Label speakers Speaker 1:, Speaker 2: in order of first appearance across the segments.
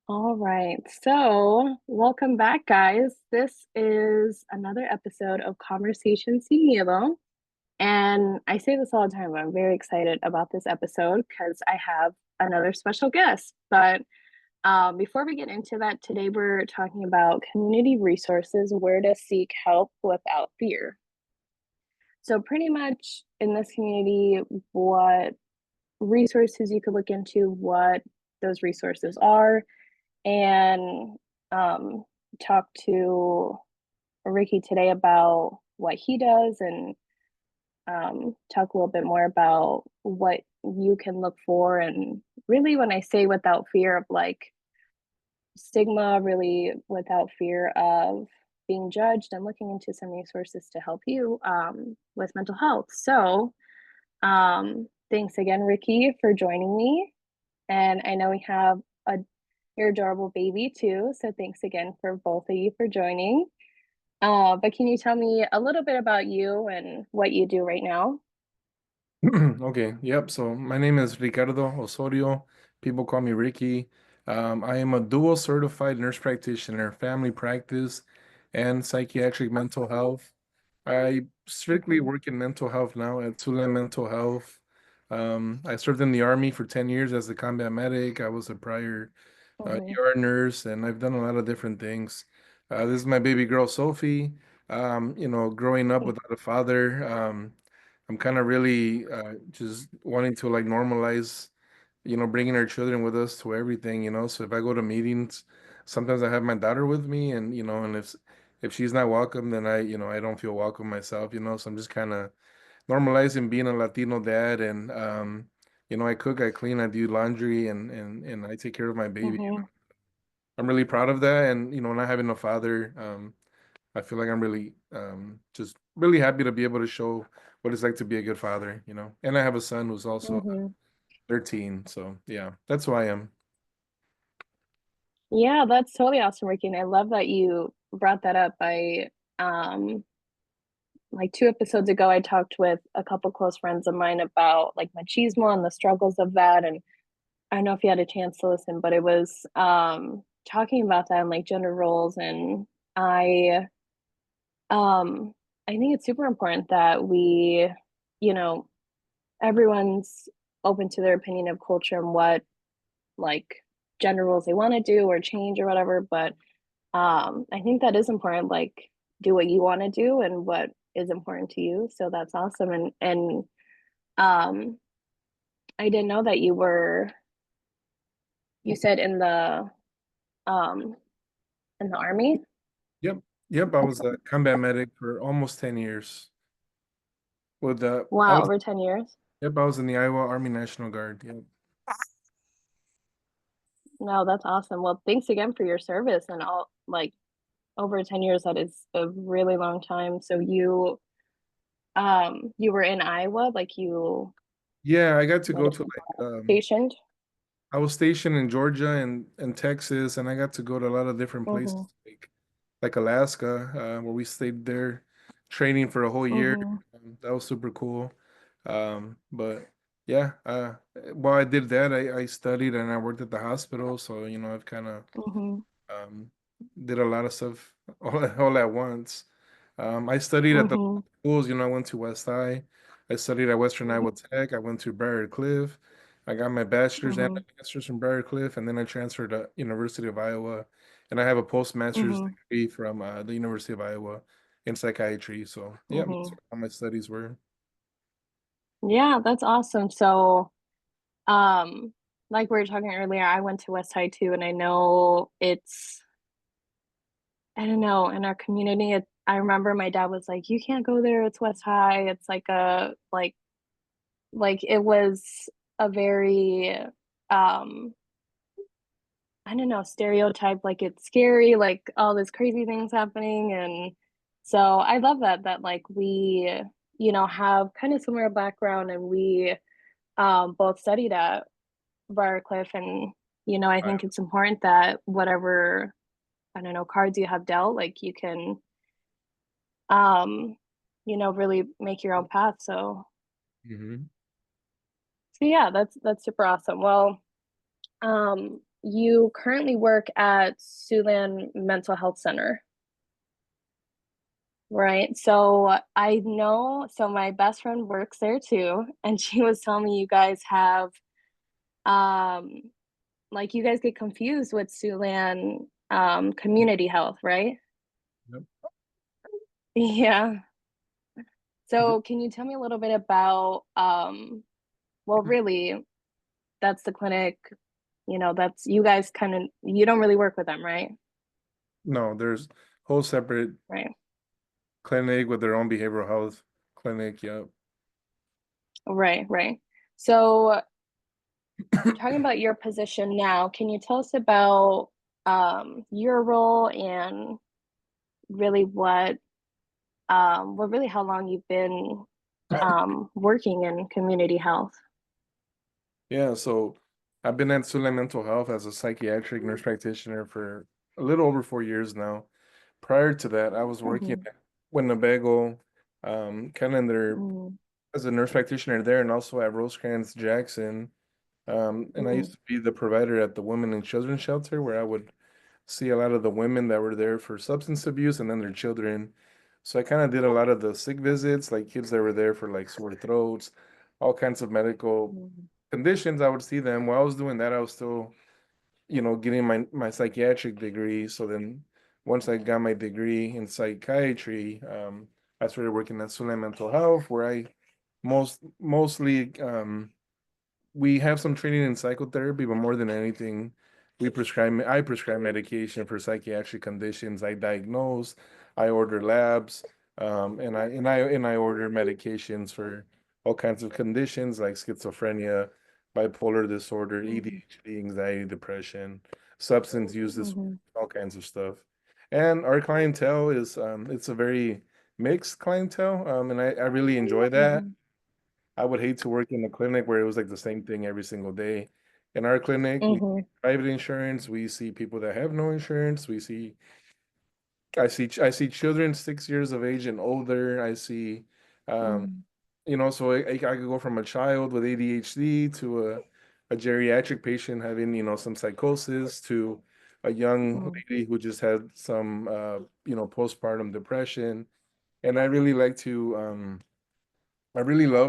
Speaker 1: All right. So, welcome back, guys. This is another episode of Conversation Sin Miedo. And I say this all the time, but I'm very excited about this episode because I have another special guest. But before we get into that, today we're talking about community resources, where to seek help without fear. So, pretty much in this community, what resources you could look into, what those resources are, and talk to Ricky today about what he does and talk a little bit more about what you can look for. And really, when I say without fear of like stigma, really without fear of being judged, and looking into some resources to help you with mental health. So, thanks again, Ricky, for joining me. And I know we have a your adorable baby too. So thanks again for both of you for joining. But can you tell me a little bit about you and what you do right now?
Speaker 2: Okay, yep. So my name is Ricardo Osorio. People call me Ricky. I am a dual certified nurse practitioner, family practice, and psychiatric mental health. I strictly
Speaker 1: Hmm.
Speaker 2: work in mental health now at Tula Mental Health. I served in the Army for 10 years as a combat medic. I was a prior
Speaker 1: Hmm.
Speaker 2: ER nurse, and I've done a lot of different things. This is my baby girl, Sophie. Growing up without a father, I'm kind of really just wanting to like normalize, bringing our children with us to everything, So if I go to meetings, sometimes I have my daughter with me, and and if she's not welcome, then I don't feel welcome myself, So I'm just kind of normalizing being a Latino dad, and I cook, I clean, I do laundry, and I take care of my baby.
Speaker 1: Hmm.
Speaker 2: I'm really proud of that, and not having a father, I feel like I'm really just really happy to be able to show what it's like to be a good father, And I have a son who's also
Speaker 1: Hmm.
Speaker 2: 13, so yeah, that's who I am.
Speaker 1: Yeah, that's totally awesome, Ricky. And I love that you brought that up. I um like 2 episodes ago, I talked with a couple close friends of mine about like machismo and the struggles of that. And I don't know if you had a chance to listen, but it was talking about that and like gender roles. And I um I think it's super important that we, you know, everyone's open to their opinion of culture and what like gender roles they want to do or change or whatever. But I think that is important, like do what you want to do and what is important to you. So that's awesome. And um I didn't know that you said um in the army.
Speaker 2: Yep, yep. I was a combat medic for almost 10 years. With the I
Speaker 1: Wow,
Speaker 2: was
Speaker 1: over 10 years.
Speaker 2: Yep, I was in the Iowa Army National Guard. Yep.
Speaker 1: No, that's awesome. Well, thanks again for your service and all, like over 10 years. That is a really long time. So you were in Iowa, like you
Speaker 2: Yeah, I got to
Speaker 1: what
Speaker 2: go to like
Speaker 1: stationed?
Speaker 2: I was stationed in Georgia and Texas, and I got to go to a lot of different places,
Speaker 1: Mm-hmm.
Speaker 2: like Alaska, where we stayed there training for a whole year.
Speaker 1: Mm-hmm.
Speaker 2: That was super cool. But yeah, while I did that, I studied and I worked at the hospital. So, I've kind of
Speaker 1: Mm-hmm.
Speaker 2: um, did a lot of stuff all at once. I studied at the
Speaker 1: Mm-hmm.
Speaker 2: schools. I went to West High. I studied at Western
Speaker 1: Mm-hmm.
Speaker 2: Iowa Tech. I went to Briar Cliff. I got my bachelor's and
Speaker 1: Mm-hmm.
Speaker 2: my master's from Briar Cliff, and then I transferred to University of Iowa, and I have a postmaster's
Speaker 1: Mm-hmm.
Speaker 2: degree from the University of Iowa in psychiatry. So yeah, that's
Speaker 1: Mm-hmm.
Speaker 2: what all my studies were.
Speaker 1: Yeah, that's awesome. So, um, like we were talking earlier, I went to West High too, and I know I don't know, in our community, I remember my dad was like, "You can't go there. It's West High. It's like a like it was a very um I don't know, stereotype, like it's scary, like all this crazy things happening. And so I love that like we, have kind of similar background and we both studied at Briarcliff. And I
Speaker 2: Right.
Speaker 1: think it's important that whatever, I don't know, cards you have dealt, like you can um really make your own path. So yeah, that's super awesome. Well, you currently work at Siouxland Mental Health Center, right? So I know, so my best friend works there too, and she was telling me you guys have, um, like you guys get confused with Siouxland Community Health, right?
Speaker 2: Yep.
Speaker 1: Yeah. So can you tell me a little bit about, well, really, that's the clinic, that's you guys kind of, you don't really work with them, right?
Speaker 2: No, there's whole separate
Speaker 1: Right.
Speaker 2: clinic with their own behavioral health clinic. Yep.
Speaker 1: Right, right. So talking about your position now, can you tell us about your role and really what really how long you've been working in community health?
Speaker 2: Yeah, so I've been at Sule Mental Health as a psychiatric nurse practitioner for a little over 4 years now. Prior to that, I was working
Speaker 1: Mm-hmm.
Speaker 2: at Winnebago, kind of in their
Speaker 1: Mm-hmm.
Speaker 2: as a nurse practitioner there, and also at Rosecrans Jackson. And I
Speaker 1: Mm-hmm.
Speaker 2: used to be the provider at the Women and Children Shelter, where I would see a lot of the women that were there for substance abuse and then their children. So I kind of did a lot of the sick visits, like kids that were there for like sore throats, all kinds of medical conditions. I would see them. While I was doing that, I was still, getting my psychiatric degree. So then once I got my degree in psychiatry, I started working at Sule Mental Health, where I mostly we have some training in psychotherapy, but more than anything, I prescribe medication for psychiatric conditions. I diagnose, I order labs, and I order medications for all kinds of conditions like schizophrenia, bipolar disorder,
Speaker 1: Mm-hmm.
Speaker 2: ADHD, anxiety, depression, substance use disorder,
Speaker 1: Mm-hmm.
Speaker 2: all kinds of stuff. And our clientele is it's a very mixed clientele, and I really enjoy that.
Speaker 1: Mm-hmm.
Speaker 2: I would hate to work in a clinic where it was like the same thing every single day. In our clinic, we
Speaker 1: Mm-hmm.
Speaker 2: see private insurance. We see people that have no insurance. I see children 6 years of age and older. I see, um,
Speaker 1: Mm-hmm.
Speaker 2: so I could go from a child with ADHD to a geriatric patient having, some psychosis to a young lady who just had some, postpartum depression. And I really love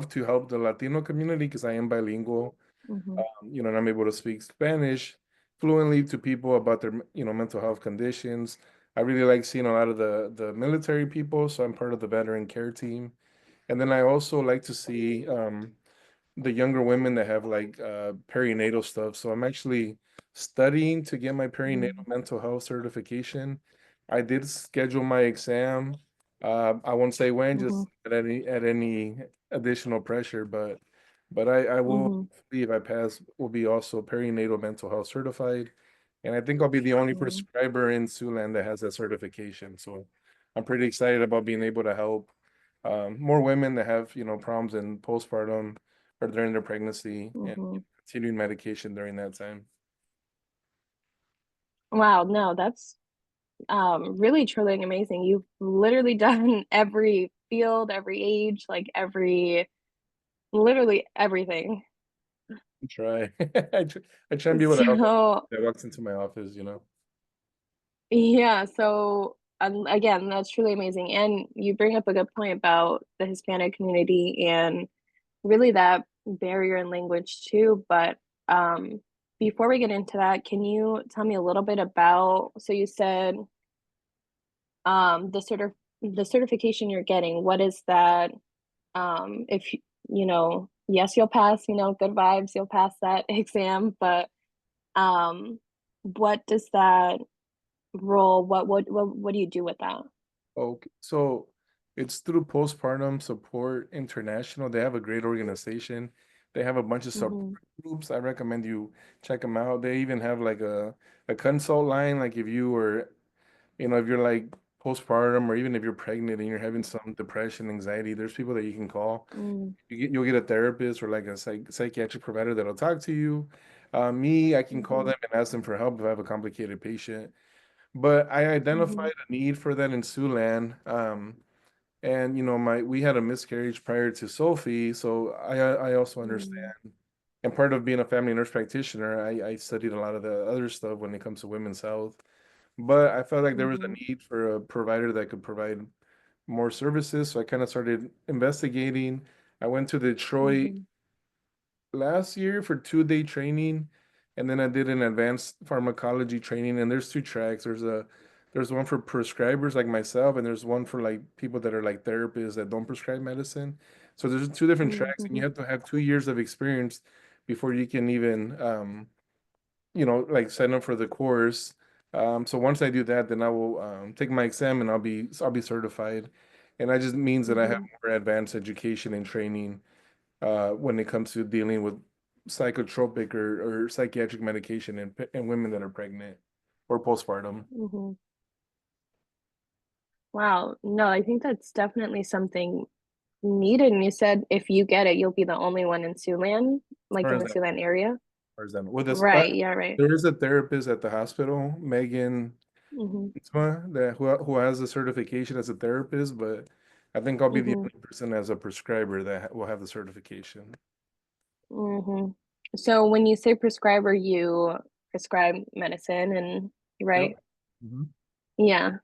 Speaker 2: to help the Latino community because I am bilingual,
Speaker 1: Mm-hmm.
Speaker 2: and I'm able to speak Spanish fluently to people about their, mental health conditions. I really like seeing a lot of the military people, so I'm part of the veteran care team. And then I also like to see the younger women that have like perinatal stuff. So I'm actually studying to get my perinatal mental health certification. I did schedule my exam. I won't say when,
Speaker 1: Mm-hmm.
Speaker 2: just at any additional pressure, but I will
Speaker 1: Mm-hmm.
Speaker 2: see if I pass. Will be also perinatal mental health certified, and I think I'll be the only
Speaker 1: Mm-hmm.
Speaker 2: prescriber in Siouxland that has that certification. So I'm pretty excited about being able to help more women that have problems in postpartum or during their pregnancy and
Speaker 1: Mm-hmm.
Speaker 2: continuing medication during that time.
Speaker 1: Wow, no, that's really truly amazing. You've literally done every field, every age, like literally everything.
Speaker 2: I try. I try and be able to help
Speaker 1: So,
Speaker 2: that walks into my office.
Speaker 1: yeah, so again, that's truly amazing. And you bring up a good point about the Hispanic community and really that barrier in language too. But before we get into that, can you tell me a little bit about, so you said the certification you're getting, what is that? If yes, you'll pass, good vibes, you'll pass that exam, but um what does that role, what do you do with that?
Speaker 2: Okay, so it's through Postpartum Support International. They have a great organization. They have a bunch of support
Speaker 1: Mm-hmm.
Speaker 2: groups. I recommend you check them out. They even have like a consult line, like if you're like postpartum or even if you're pregnant and you're having some depression, anxiety, there's people that you can call. You'll get a therapist or like a psychiatric provider that'll talk to you. I can call
Speaker 1: Mm-hmm.
Speaker 2: them and ask them for help if I have a complicated patient. But I
Speaker 1: Mm-hmm.
Speaker 2: identified a need for that in Siouxland. And my we had a miscarriage prior to Sophie, so I also
Speaker 1: Mm-hmm.
Speaker 2: understand. And part of being a family nurse practitioner, I studied a lot of the other stuff when it comes to women's health. But I felt like there was a
Speaker 1: Mhm.
Speaker 2: need for a provider that could provide more services. So I kind of started investigating. I went to Detroit
Speaker 1: Mhm.
Speaker 2: last year for 2 day training, and then I did an advanced pharmacology training. And there's two tracks. There's one for prescribers like myself, and there's one for like people that are like therapists that don't prescribe medicine. So there's two different tracks, and you
Speaker 1: Mhm.
Speaker 2: have to have 2 years of experience before you can even like sign up for the course. So once I do that, then I will take my exam and I'll be certified. And that just means that I have
Speaker 1: Mhm.
Speaker 2: more advanced education and training when it comes to dealing with psychotropic or psychiatric medication in women that are pregnant or postpartum.
Speaker 1: Mhm. Wow. No, I think that's definitely something needed. And you said if you get it, you'll be the only one in Siouxland,
Speaker 2: As
Speaker 1: like
Speaker 2: far
Speaker 1: in
Speaker 2: as
Speaker 1: the
Speaker 2: that,
Speaker 1: Siouxland area.
Speaker 2: with this,
Speaker 1: Right. Yeah. Right.
Speaker 2: there is a therapist at the hospital, Megan
Speaker 1: Mhm.
Speaker 2: who has a certification as a therapist, but I think I'll be the
Speaker 1: Mhm.
Speaker 2: only person as a prescriber that will have the certification.
Speaker 1: Mhm. So when you say prescriber, you prescribe medicine and
Speaker 2: Yep.
Speaker 1: right?
Speaker 2: Mhm.
Speaker 1: Yeah.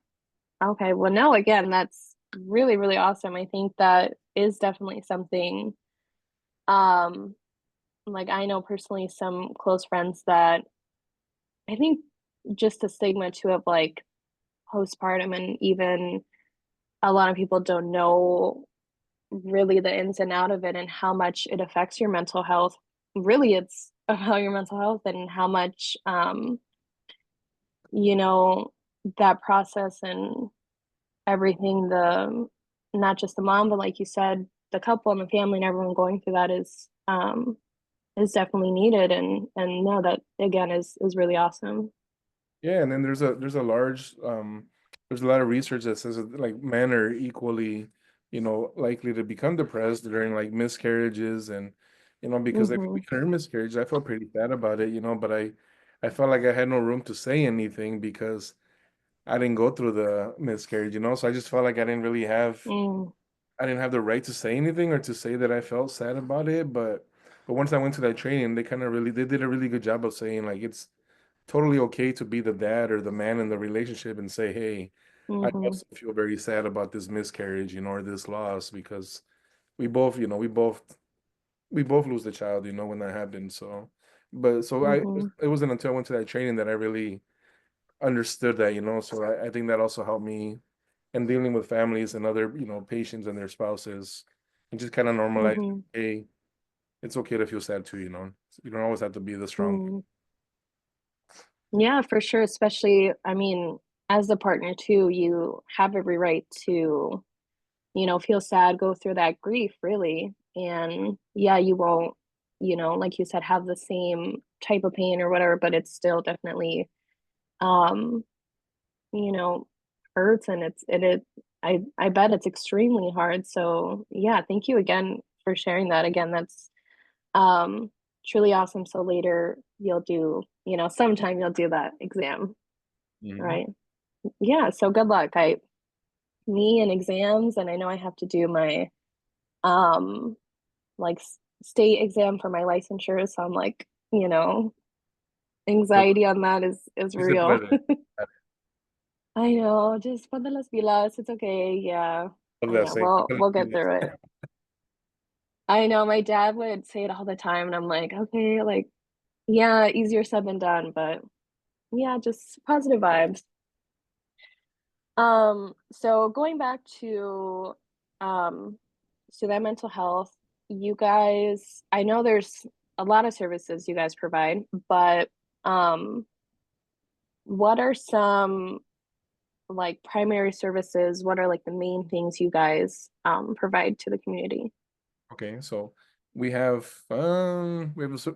Speaker 1: Okay. Well, no, again, that's really, really awesome. I think that is definitely something, um, like I know personally some close friends that I think just the stigma too of like postpartum and even a lot of people don't know really the ins and out of it and how much it affects your mental health. Really, it's about your mental health and how much, you know, that process and everything, the not just the mom, but like you said, the couple and the family and everyone going through that is definitely needed and no, that again is really awesome.
Speaker 2: Yeah, and then there's a lot of research that says that like men are equally, likely to become depressed during like miscarriages and because like we
Speaker 1: Mhm.
Speaker 2: during miscarriages, I felt pretty bad about it, but I felt like I had no room to say anything because I didn't go through the miscarriage. So I just felt like
Speaker 1: Mm.
Speaker 2: I didn't have the right to say anything or to say that I felt sad about it, but once I went to that training, they did a really good job of saying like it's totally okay to be the dad or the man in the relationship and say, "Hey, I
Speaker 1: Mhm.
Speaker 2: also feel very sad about this miscarriage, or this loss because we both lose the child, when that happens." So
Speaker 1: Mhm.
Speaker 2: it wasn't until I went to that training that I really understood that. So I think that also helped me in dealing with families and other, patients and their spouses, and just kind of normalize,
Speaker 1: Mhm.
Speaker 2: hey, it's okay to feel sad too. You don't always have to be the strong.
Speaker 1: Mhm. Yeah, for sure, especially, I mean, as a partner too, you have every right to, feel sad, go through that grief, really. And yeah, you won't, like you said, have the same type of pain or whatever, but it's still definitely, um, you know, hurts and I bet it's extremely hard. So yeah, thank you again for sharing that. Again, that's um truly awesome. So later you'll do, sometime you'll do that exam,
Speaker 2: Mhm.
Speaker 1: right? Yeah, so good luck. Me and exams, and I know I have to do my um like state exam for my licensure, so I'm like, anxiety on that is
Speaker 2: Dice
Speaker 1: real.
Speaker 2: puede.
Speaker 1: I know, just ponte las pilas. It's okay. Yeah, I
Speaker 2: Ponle
Speaker 1: know. We'll get
Speaker 2: pilas.
Speaker 1: through it. I know my dad would say it all the time, and I'm like, okay, like, yeah, easier said than done, but yeah, just positive vibes. So going back um to that mental health, you guys, I know there's a lot of services you guys provide, but um what are some like primary services? What are like the main things you guys provide to the community?
Speaker 2: Okay, so we have a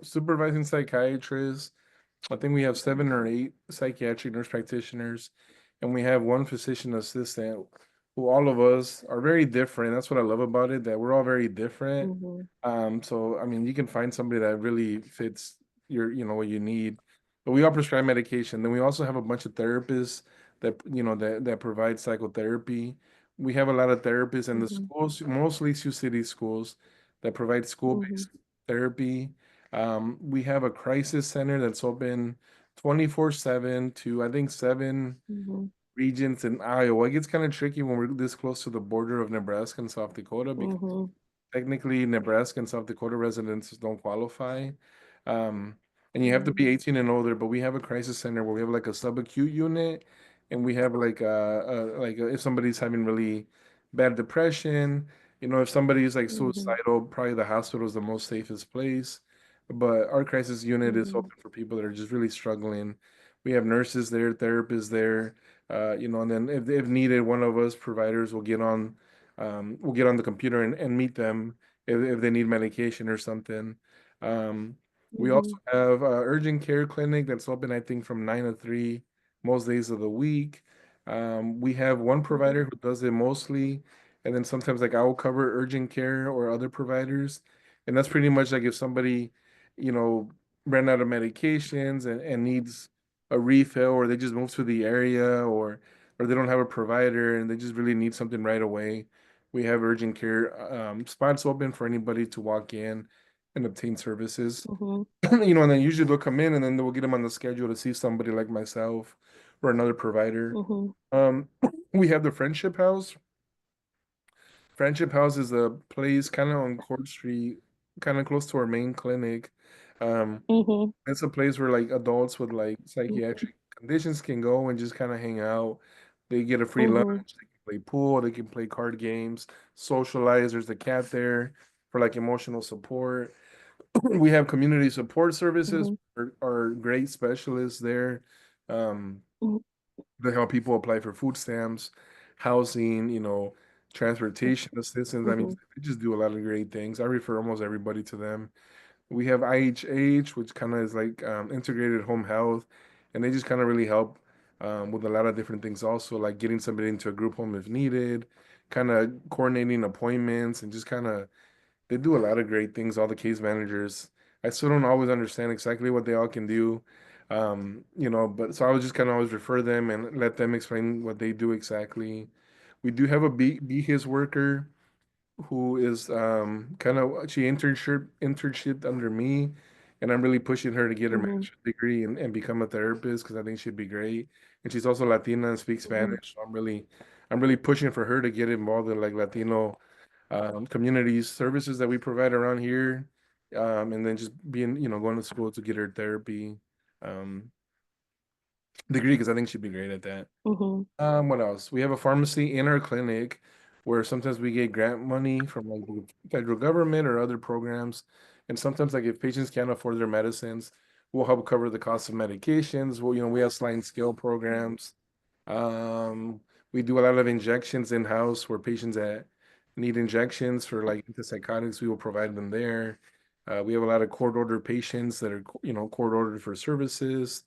Speaker 2: supervising psychiatrist. I think we have 7 or 8 psychiatric nurse practitioners, and we have one physician assistant who all of us are very different. That's what I love about it, that we're all very different.
Speaker 1: Mhm.
Speaker 2: So I mean, you can find somebody that really fits what you need. But we all prescribe medication. Then we also have a bunch of therapists that provide psychotherapy. We have a lot of therapists in the
Speaker 1: Mhm.
Speaker 2: schools, mostly Sioux City schools, that provide
Speaker 1: Mhm.
Speaker 2: school-based therapy. We have a crisis center that's open 24/7 to I think seven
Speaker 1: Mhm.
Speaker 2: regions in Iowa. It gets kind of tricky when we're this close to the border of Nebraska and South Dakota because
Speaker 1: Mhm.
Speaker 2: technically, Nebraska and South Dakota residents don't qualify. Um, and you have to be
Speaker 1: Mhm.
Speaker 2: 18 and older, but we have a crisis center where we have like a subacute unit and we have like if somebody's having really bad depression, if somebody's like
Speaker 1: Mhm.
Speaker 2: suicidal, probably the hospital is the most safest place. But our crisis unit is
Speaker 1: Mhm.
Speaker 2: open for people that are just really struggling. We have nurses there, therapists there, and then if needed, one of us providers will get on the computer and meet them if they need medication or something. Um, we also
Speaker 1: Mhm.
Speaker 2: have urgent care clinic that's open, I think, from 9 to 3 most days of the week. We have one
Speaker 1: Mhm.
Speaker 2: provider who does it mostly, and then sometimes like I will cover urgent care or other providers, and that's pretty much like if somebody, you know, ran out of medications and needs a refill, or they just moved to the area, or they don't have a provider and they just really need something right away. We have urgent care spots open for anybody to walk in and obtain services.
Speaker 1: Mhm.
Speaker 2: And then usually they'll come in and then we'll get them on the schedule to see somebody like myself or another provider.
Speaker 1: Mhm.
Speaker 2: Um, we have the Friendship House. Friendship House is a place kind of on Court Street, kind of close to our main clinic. Um,
Speaker 1: Mhm.
Speaker 2: it's a place where like adults with like
Speaker 1: Mhm.
Speaker 2: psychiatric conditions can go and just kind of hang out. They get a free lunch,
Speaker 1: Mhm.
Speaker 2: they can play pool, they can play card games, socialize. There's a cat there for like emotional support. We have community support services,
Speaker 1: Mhm.
Speaker 2: are great specialists there. Um,
Speaker 1: Mhm.
Speaker 2: they help people apply for food stamps, housing, transportation assistance. I mean,
Speaker 1: Mhm.
Speaker 2: they just do a lot of great things. I refer almost everybody to them. We have IHH, which kind of is like integrated home health, and they just kind of really help with a lot of different things also, like getting somebody into a group home if needed, kind of coordinating appointments, and just kind of they do a lot of great things, all the case managers. I still don't always understand exactly what they all can do. But so I would just kind of always refer them and let them explain what they do exactly. We do have a be his worker who is kind of she internship under me, and I'm really pushing her to get her
Speaker 1: Mhm.
Speaker 2: master's degree and become a therapist because I think she'd be great. And she's also Latina and speaks
Speaker 1: Mhm.
Speaker 2: Spanish, so I'm really pushing for her to get involved in like Latino communities services that we provide around here, and then just going to school to get her therapy um, degree because I think she'd be great at that.
Speaker 1: Mhm.
Speaker 2: What else? We have a pharmacy in our clinic where sometimes we get grant money from like the federal government or other programs. And sometimes like if patients can't afford their medicines, we'll help cover the cost of medications. We have sliding scale programs. Um, we do a lot of injections in-house where patients that need injections for like antipsychotics, we will provide them there. We have a lot of court order patients that are, court ordered for services.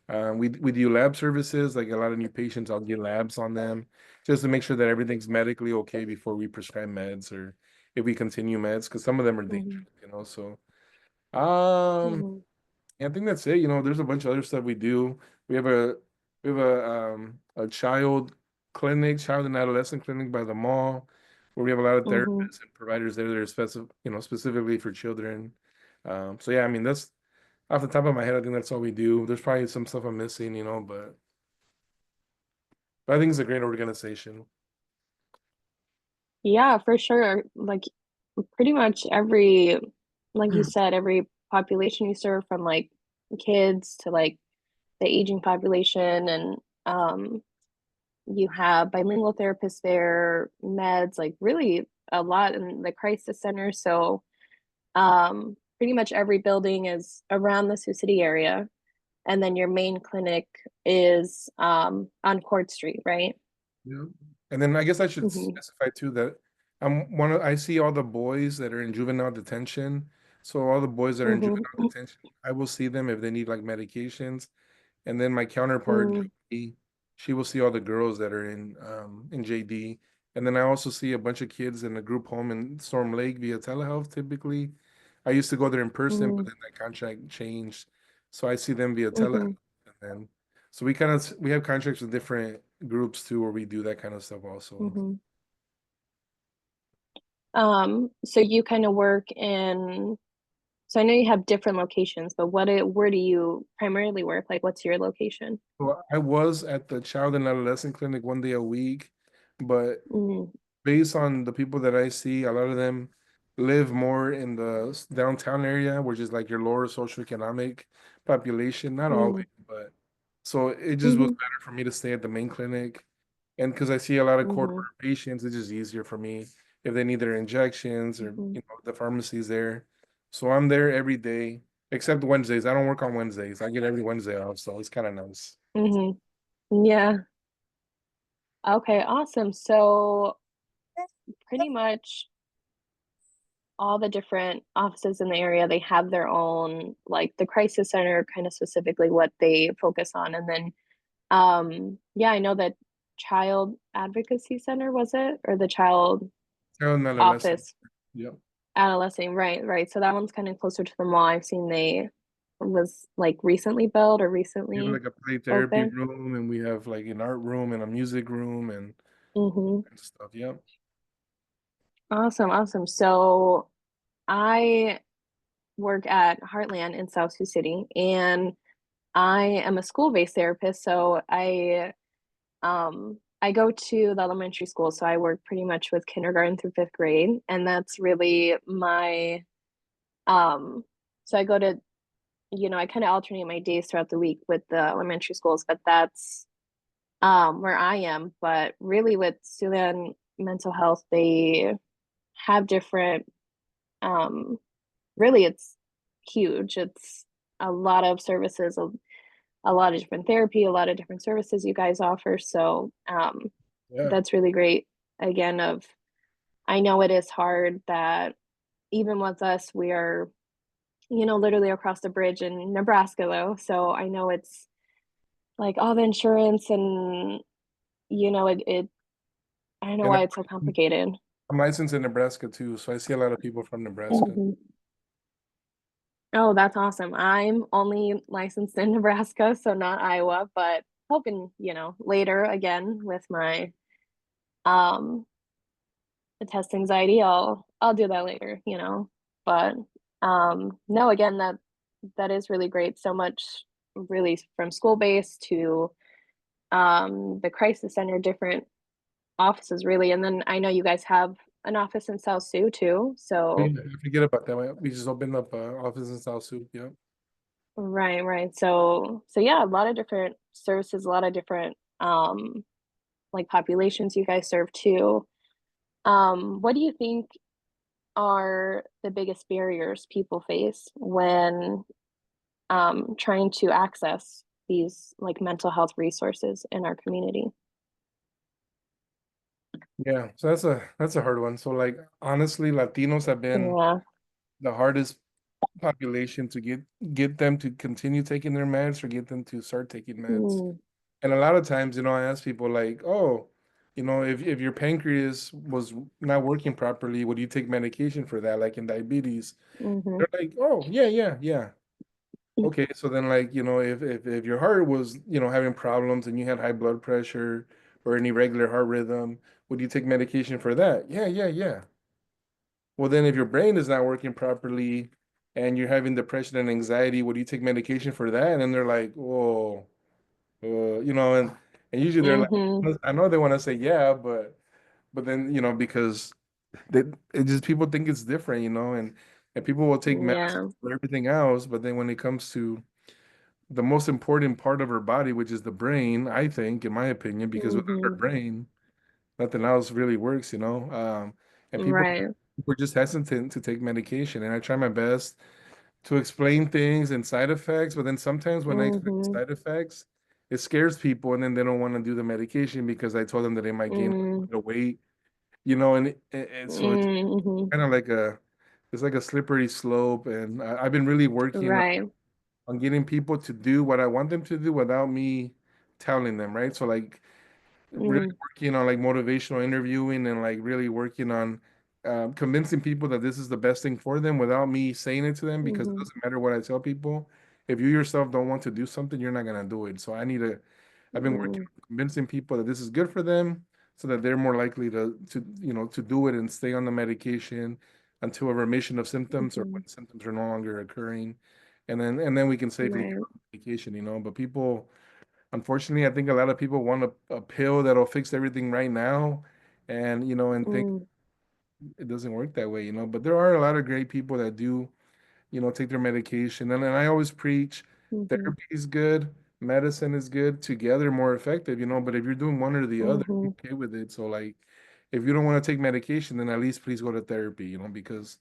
Speaker 2: We do lab services, like a lot of new patients, I'll get labs on them just to make sure that everything's medically okay before we prescribe meds or if we continue meds, because some of them are dangerous,
Speaker 1: Mhm.
Speaker 2: So, um,
Speaker 1: Mhm.
Speaker 2: I think that's it. There's a bunch of other stuff we do. We have a a child and adolescent clinic by the mall where we have a lot of
Speaker 1: Mhm.
Speaker 2: therapists and providers there that are specifically for children. So yeah, I mean that's off the top of my head, I think that's all we do. There's probably some stuff I'm missing, but I think it's a great organization.
Speaker 1: Yeah, for sure. Like pretty much every, like you said, every population you serve, from like kids to like the aging population, and um you have bilingual therapists there, meds, like really a lot in the crisis center. So pretty much every building is around the Sioux City area. And then your main clinic is on Court Street, right?
Speaker 2: Yeah. And then I guess I should
Speaker 1: Hmm.
Speaker 2: specify too that I see all the boys that are in juvenile detention. So all the boys that are in
Speaker 1: Hmm.
Speaker 2: juvenile detention, I will see them if they need like medications. And then my counterpart,
Speaker 1: Hmm.
Speaker 2: JD, she will see all the girls that are in JD. And then I also see a bunch of kids in a group home in Storm Lake via telehealth typically. I used to go there in person, but
Speaker 1: Hmm.
Speaker 2: then that contract changed. So I see them via telehealth.
Speaker 1: Hmm.
Speaker 2: And then so we have contracts with different groups too where we do that kind of stuff also.
Speaker 1: hmm so you kind of work in So I know you have different locations, but where do you primarily work? Like, what's your location?
Speaker 2: Well, I was at the child and adolescent clinic 1 day a week, but
Speaker 1: Mm,
Speaker 2: based on the people that I see, a lot of them live more in the downtown area, which is like your lower socioeconomic population. Not
Speaker 1: mm,
Speaker 2: always, but so it just was
Speaker 1: mm-hmm,
Speaker 2: better for me to stay at the main clinic. And because I see a lot of
Speaker 1: mm-hmm,
Speaker 2: corporate patients, it's just easier for me if they need their injections or
Speaker 1: mm-hmm,
Speaker 2: the pharmacy's there. So I'm there every day, except Wednesdays. I don't work on Wednesdays. I get every Wednesday off, so it's kind of nice.
Speaker 1: mm-hmm. Yeah. Okay, awesome. So pretty much all the different offices in the area, they have their own, like the crisis center, kind of specifically what they focus on. And then, yeah, I know that child advocacy center, was it? Or the child
Speaker 2: Child and adolescent.
Speaker 1: office,
Speaker 2: Yep.
Speaker 1: adolescent, right, right. So that one's kind of closer to the mall. I've seen they was like recently built or
Speaker 2: We have
Speaker 1: recently
Speaker 2: like a play therapy
Speaker 1: open.
Speaker 2: room, and we have like an art room and a music room
Speaker 1: Mm-hmm.
Speaker 2: and stuff. Yep.
Speaker 1: Awesome, awesome. So I work at Heartland in South Sioux City, and I am a school-based therapist. So I go to the elementary school, so I work pretty much with kindergarten through fifth grade, and that's really my um. So I go to, I kind of alternate my days throughout the week with the elementary schools, but that's where I am. But really, with student mental health, they have different really it's huge. It's a lot of services, a lot of different therapy, a lot of different services you guys offer. So
Speaker 2: Yeah.
Speaker 1: that's really great. Again, of I know it is hard that even with us, we are, literally across the bridge in Nebraska though. So I know it's like all the insurance and it I don't know
Speaker 2: And
Speaker 1: why it's so complicated.
Speaker 2: I'm licensed in Nebraska too, so I see a lot of people from Nebraska.
Speaker 1: Mhm. Oh, that's awesome. I'm only licensed in Nebraska, so not Iowa, but hoping, later again with my um test anxiety, I'll do that later, But no, again, that is really great. So much really from school based to the crisis center, different offices really. And then I know you guys have an office in South Sioux too.
Speaker 2: Oh,
Speaker 1: So
Speaker 2: yeah, I forget about that. We just opened up an office in South Sioux. Yeah.
Speaker 1: right, right. So yeah, a lot of different services, a lot of different like populations you guys serve too. What do you think are the biggest barriers people face when trying to access these like mental health resources in our community?
Speaker 2: Yeah. So that's a hard one. So like honestly, Latinos have been
Speaker 1: Yeah.
Speaker 2: the hardest population to get them to continue taking their meds or get them to start taking meds.
Speaker 1: Mm,
Speaker 2: And a lot of times, I ask people like, oh, if your pancreas was not working properly, would you take medication for that, like in diabetes?
Speaker 1: mm-hmm,
Speaker 2: They're like, oh, yeah, yeah, yeah. Okay, so then like, if your heart was, having problems and you had high blood pressure or an irregular heart rhythm, would you take medication for that? Yeah, yeah, yeah. Well, then if your brain is not working properly and you're having depression and anxiety, would you take medication for that? And then they're like, oh, and usually they're
Speaker 1: mm-hmm.
Speaker 2: like, I know they want to say yeah, but then, because they it just people think it's different, and people will take medicine
Speaker 1: Yeah.
Speaker 2: for everything else, but then when it comes to the most important part of our body, which is the brain, I think, in my opinion, because without our
Speaker 1: Mm-hmm.
Speaker 2: brain, nothing else really works. And people
Speaker 1: Right.
Speaker 2: were just hesitant to take medication, and I try my best to explain things and side effects, but then sometimes when I explain
Speaker 1: Mm-hmm.
Speaker 2: side effects, it scares people, and then they don't want to do the medication because I told them that they might gain a little
Speaker 1: Mm-hmm.
Speaker 2: bit of weight, and so it's
Speaker 1: Mm-hmm.
Speaker 2: kind of like it's like a slippery slope, and I've been really working
Speaker 1: Right.
Speaker 2: on getting people to do what I want them to do without me telling them, right? So like really
Speaker 1: Mm-hmm.
Speaker 2: working on like motivational interviewing and like really working on convincing people that this is the best thing for them without me saying it to them because it
Speaker 1: Mm-hmm.
Speaker 2: doesn't matter what I tell people. If you yourself don't want to do something, you're not gonna do it. So I've been working on convincing people that this is good for them so that they're more likely to do it and stay on the medication. until a remission of symptoms or
Speaker 1: Mhm.
Speaker 2: when symptoms are no longer occurring, and then we can safely get
Speaker 1: Right.
Speaker 2: on medication, you know. But people, unfortunately, I think a lot of people want a pill that'll fix everything right now, and and think
Speaker 1: Mm.
Speaker 2: it doesn't work that way, you know. But there are a lot of great people that do, take their medication. And I always preach
Speaker 1: Mhm.
Speaker 2: therapy is good, medicine is good, together more effective, but if you're doing one or the other, I'm
Speaker 1: Mhm.
Speaker 2: okay with it. So like if you don't want to take medication, then at least please go to therapy, because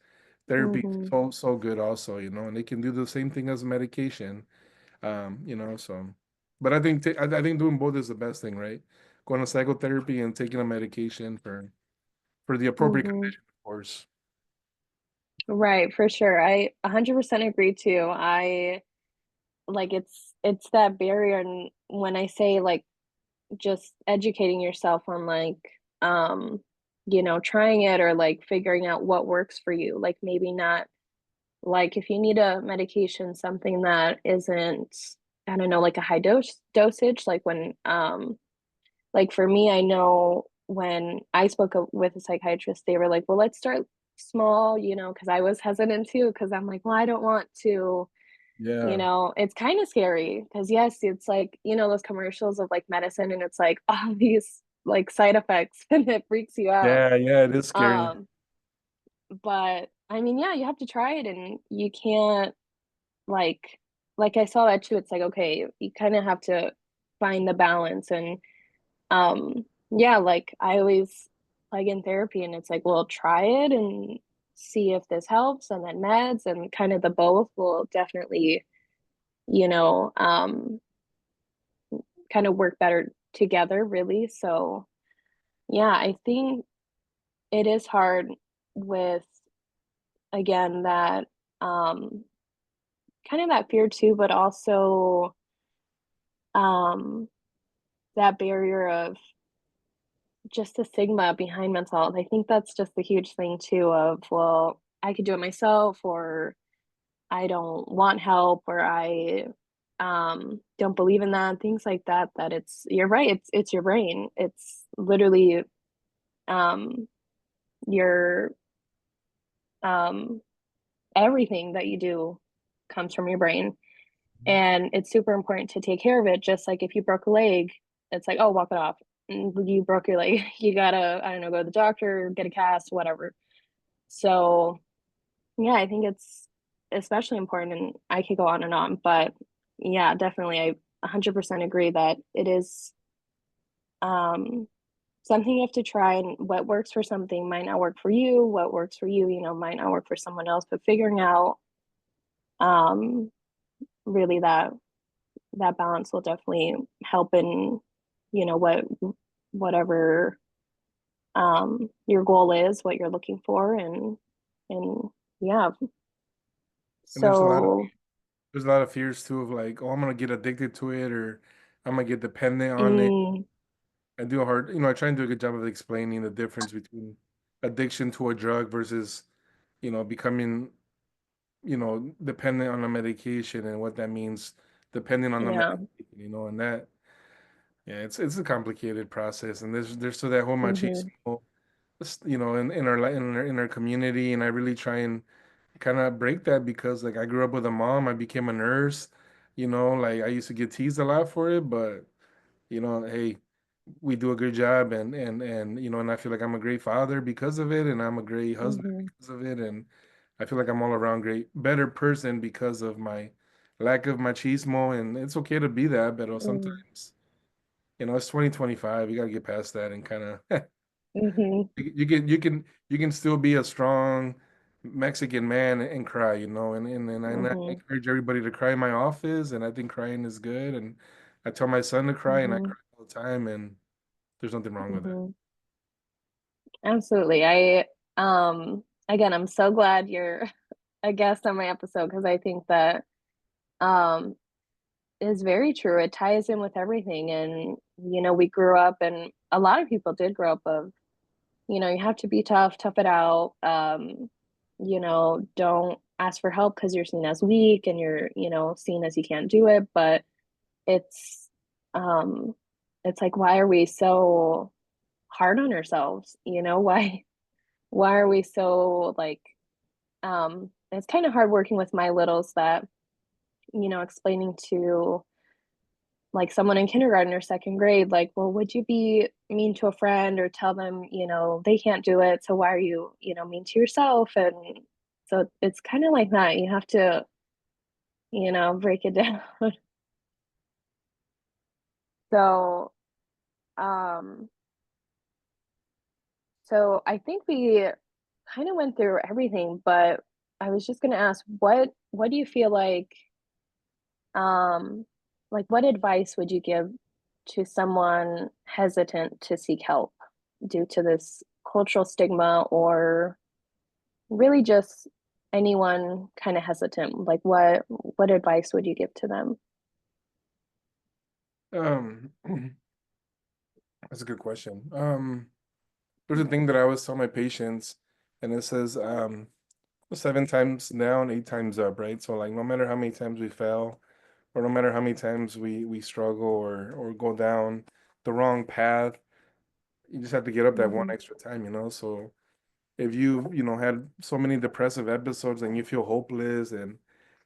Speaker 2: therapy is
Speaker 1: Mhm.
Speaker 2: so good also, and they can do the same thing as medication. So but I think doing both is the best thing, right? Going to psychotherapy and taking a medication for the appropriate
Speaker 1: Mhm.
Speaker 2: condition, of course.
Speaker 1: Right, for sure. I 100% agree too. I like it's that barrier, and when I say like just educating yourself on like trying it or like figuring out what works for you. Like maybe not like if you need a medication, something that isn't, I don't know, like a high dosage, like when like for me, I know when I spoke with a psychiatrist, they were like, well, let's start small, because I was hesitant too, because I'm like, well, I don't want to,
Speaker 2: Yeah.
Speaker 1: it's kind of scary because, yes, it's like, those commercials of like medicine and it's like all these like side effects and it freaks you out.
Speaker 2: Yeah, yeah, it is scary.
Speaker 1: Um, but I mean, yeah, you have to try it and you can't like, I saw that too. It's like, okay, you kind of have to find the balance and yeah, like I always plug in therapy and it's like, well, try it and see if this helps and then meds and kind of the both will definitely, you know, um, kind of work better together, really. So, yeah, I think it is hard with, again, that um, kind of that fear too, but also um, that barrier of just the stigma behind mental health. I think that's just the huge thing too of, well, I could do it myself or I don't want help or I don't believe in that, things like that, that you're right, it's your brain. It's literally um your um everything that you do comes from your brain. And it's super important to take care of it. Just like if you broke a leg, it's like, oh, walk it off. You broke your leg. You gotta, I don't know, go to the doctor, get a cast, whatever. So yeah, I think it's especially important, and I could go on and on, but yeah, definitely, I 100% agree that it is um, something you have to try, and what works for something might not work for you. What works for you, might not work for someone else. But figuring out um, really that balance will definitely help in whatever your goal is, what you're looking for, and yeah.
Speaker 2: And
Speaker 1: So.
Speaker 2: there's a lot of fears too of like, oh, I'm gonna get addicted to it or I'm gonna get dependent on it.
Speaker 1: Mm,
Speaker 2: I try and do a good job of explaining the difference between addiction to a drug versus, becoming, dependent on a medication and what that means depending on the
Speaker 1: yeah.
Speaker 2: medication, and that, yeah, it's a complicated process. And there's still that whole
Speaker 1: Mhm.
Speaker 2: machismo, in our community. And I really try and kind of break that because like I grew up with a mom, I became a nurse, like I used to get teased a lot for it, but hey, we do a good job, and I feel like I'm a great father because of it, and I'm a great husband
Speaker 1: Mhm.
Speaker 2: because of it, and I feel like I'm all around better person because of my lack of machismo. And it's okay to be that, but
Speaker 1: Mm.
Speaker 2: sometimes, it's 2025, you gotta get past that and kind of
Speaker 1: Mhm.
Speaker 2: you can still be a strong Mexican man and cry, and I
Speaker 1: Mhm.
Speaker 2: encourage everybody to cry in my office, and I think crying is good, and I tell my son to cry, and I
Speaker 1: Mhm.
Speaker 2: cry all the time, and there's nothing wrong with it.
Speaker 1: Mhm. Absolutely. Again, I'm so glad you're a guest on my episode because I think that um is very true. It ties in with everything. And we grew up, and a lot of people did grow up of, you have to be tough, tough it out. Don't ask for help because you're seen as weak and you're, seen as you can't do it. But it's um it's like, why are we so hard on ourselves? Why are we so like it's kind of hard working with my littles that, explaining to like someone in kindergarten or second grade, like, well, would you be mean to a friend or tell them, they can't do it, so why are you, mean to yourself? And so it's kind of like that. You have to, break it down. So, um, so I think we kind of went through everything, but I was just gonna ask, what do you feel um, like what advice would you give to someone hesitant to seek help due to this cultural stigma, or really just anyone kind of hesitant? Like what advice would you give to them?
Speaker 2: Um, that's a good question. There's a thing that I always tell my patients, and it says, 7 times down, 8 times up, right? So like no matter how many times we fail, or no matter how many times we struggle or go down the wrong path, you just have to get up that one
Speaker 1: Mhm.
Speaker 2: extra time, you know? So if you had so many depressive episodes and you feel hopeless and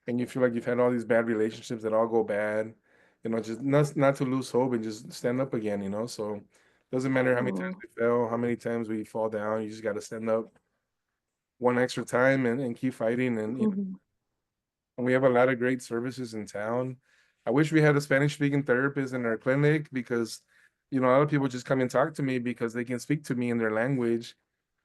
Speaker 2: you feel like you've had all these bad relationships that all go bad, just not to lose hope and just stand up again, So doesn't matter how many times
Speaker 1: Mhm.
Speaker 2: we fail, how many times we fall down, you just got to stand up one extra time and keep fighting.
Speaker 1: Mhm.
Speaker 2: And we have a lot of great services in town. I wish we had a Spanish speaking therapist in our clinic because, a lot of people just come and talk to me because they can speak to me in their language,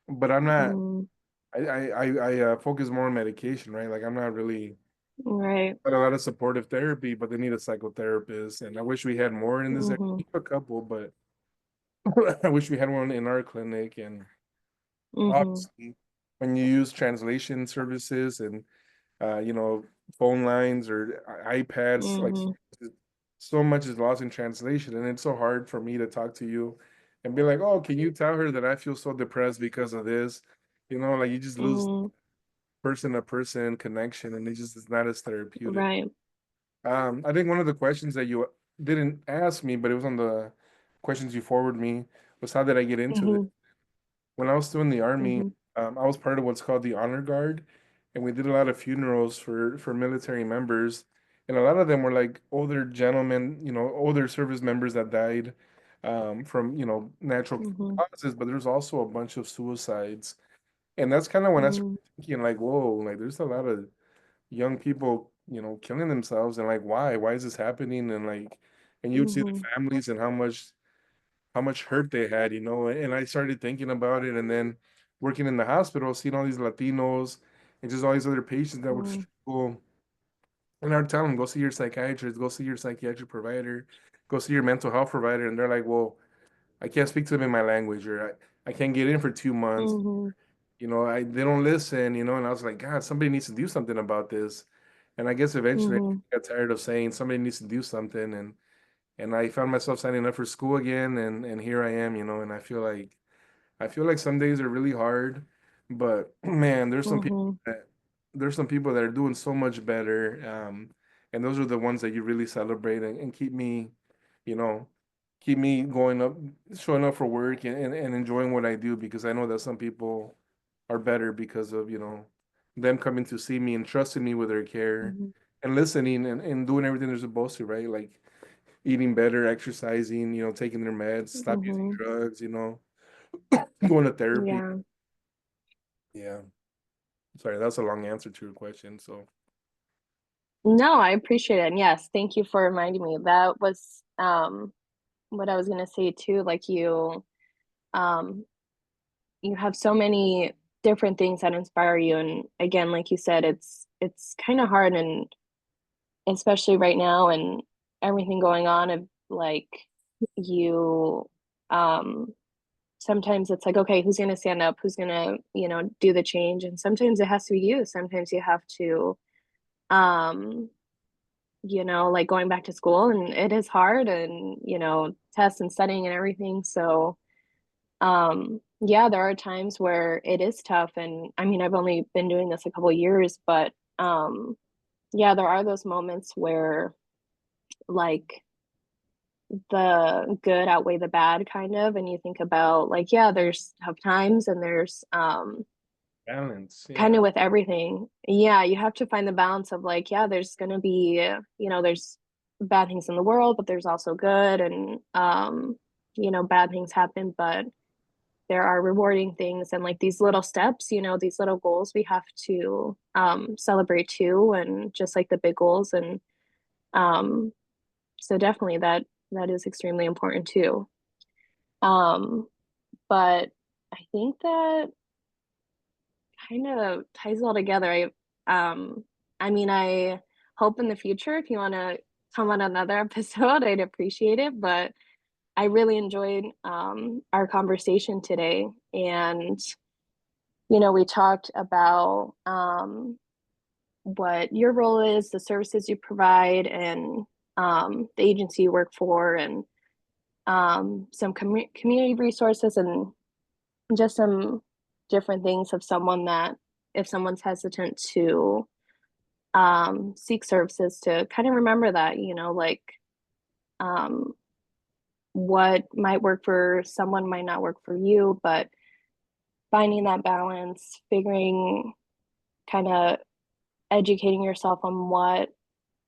Speaker 2: but I'm not.
Speaker 1: Mhm.
Speaker 2: I focus more on medication, right? Like I'm not really
Speaker 1: Right.
Speaker 2: got a lot of supportive therapy, but they need a psychotherapist, and I wish we had more in this area.
Speaker 1: Mhm.
Speaker 2: We have a couple, but I wish we had one in our clinic. And
Speaker 1: Mhm.
Speaker 2: obviously, when you use translation services and uh, you know, phone lines or iPads, like
Speaker 1: Mhm.
Speaker 2: so much is lost in translation, and it's so hard for me to talk to you and be like, "Oh, can you tell her that I feel so depressed because of this?" Like you just lose
Speaker 1: Mhm.
Speaker 2: person to person connection, and it just is not as therapeutic.
Speaker 1: Right.
Speaker 2: I think one of the questions that you didn't ask me, but it was on the questions you forwarded me, was how did I get into this?
Speaker 1: Mhm.
Speaker 2: When I was still in the army,
Speaker 1: Mhm.
Speaker 2: I was part of what's called the honor guard, and we did a lot of funerals for military members, and a lot of them were like older gentlemen, older service members that died from natural
Speaker 1: Mhm.
Speaker 2: causes, but there's also a bunch of suicides, and that's kind of when I started
Speaker 1: Mhm.
Speaker 2: thinking like, whoa, like there's a lot of young people, killing themselves, and like why is this happening, and like, and you'd see the
Speaker 1: Mhm.
Speaker 2: families and how much hurt they had, and I started thinking about it, and then working in the hospital, seeing all these Latinos and just all these other patients that would
Speaker 1: Mhm.
Speaker 2: struggle. And I would tell them, go see your psychiatrist, go see your psychiatric provider, go see your mental health provider. And they're like, well, I can't speak to them in my language, or I can't get in for 2 months.
Speaker 1: Mhm.
Speaker 2: They don't listen, and I was like, God, somebody needs to do something about this. And I guess eventually
Speaker 1: Mhm.
Speaker 2: I got tired of saying somebody needs to do something, and I found myself signing up for school again, and here I am, and I feel like some days are really hard, but man,
Speaker 1: Mhm.
Speaker 2: there's some people that are doing so much better, and those are the ones that you really celebrate and you know, keep me going up, showing up for work and enjoying what I do, because I know that some people are better because of them coming to see me and trusting me with their care
Speaker 1: Mhm.
Speaker 2: and listening and doing everything they're supposed to, right? Like eating better, exercising, taking their meds, stop using
Speaker 1: Mhm.
Speaker 2: drugs, going to therapy.
Speaker 1: Yeah.
Speaker 2: Yeah. Sorry, that's a long answer to your question. So,
Speaker 1: No, I appreciate it. And yes, thank you for reminding me. That was what I was gonna say too. Like um you have so many different things that inspire you. And again, like you said, it's kind of hard, and especially right now and everything going on of like you um sometimes it's like, okay, who's going to stand up, who's going to do the change, and sometimes it has to be you. Sometimes you have to um like going back to school, and it is hard, and tests and studying and everything. So yeah, there are times where it is tough, and I mean, I've only been doing this a couple years, but yeah, there are those moments where like the good outweigh the bad kind of, and you think about like, yeah, there's tough times and there's
Speaker 2: balance.
Speaker 1: kind
Speaker 2: Yeah.
Speaker 1: of with everything. Yeah, you have to find the balance of like, yeah, there's going to be, there's bad things in the world, but there's also good, and bad things happen, but there are rewarding things, and like these little steps, these little goals we have to celebrate too, and just like the big goals. And um so definitely that is extremely important too. Um but I think that kind of ties it all together. I mean, I hope in the future if you want to come on another episode, I'd appreciate it. But I really enjoyed our conversation today, and we talked about what your role is, the services you provide, and the agency you work for, and some community resources, and just some different things of someone that if someone's hesitant to seek services, to kind of remember that, like um, what might work for someone might not work for you, but finding that balance, figuring, kind of educating yourself on what,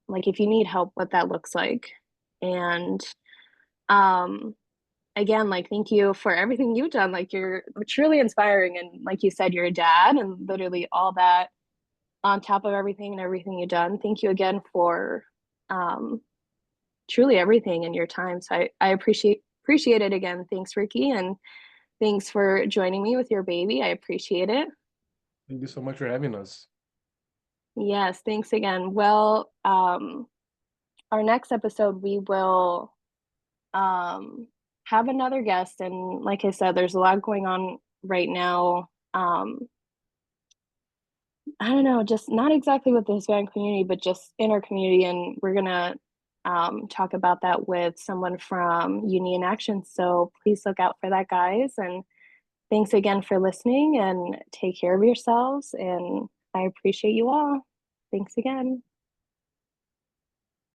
Speaker 1: like if you need help, what that looks like. And um, again, like thank you for everything you've done. Like you're truly inspiring, and like you said, you're a dad, and literally all that on top of everything and everything you've done. Thank you again for um, truly everything in your time. So I appreciate it again. Thanks, Ricky, and thanks for joining me with your baby. I appreciate it.
Speaker 2: Thank you so much for having us.
Speaker 1: Yes, thanks again. Well, our next episode we will um have another guest, and like I said, there's a lot going on right now. I don't know, just not exactly with the Hispanic community, but just in our community. And we're gonna talk about that with someone from Union Action. So please look out for that, guys. And thanks again for listening, and take care of yourselves. And I appreciate you all. Thanks again.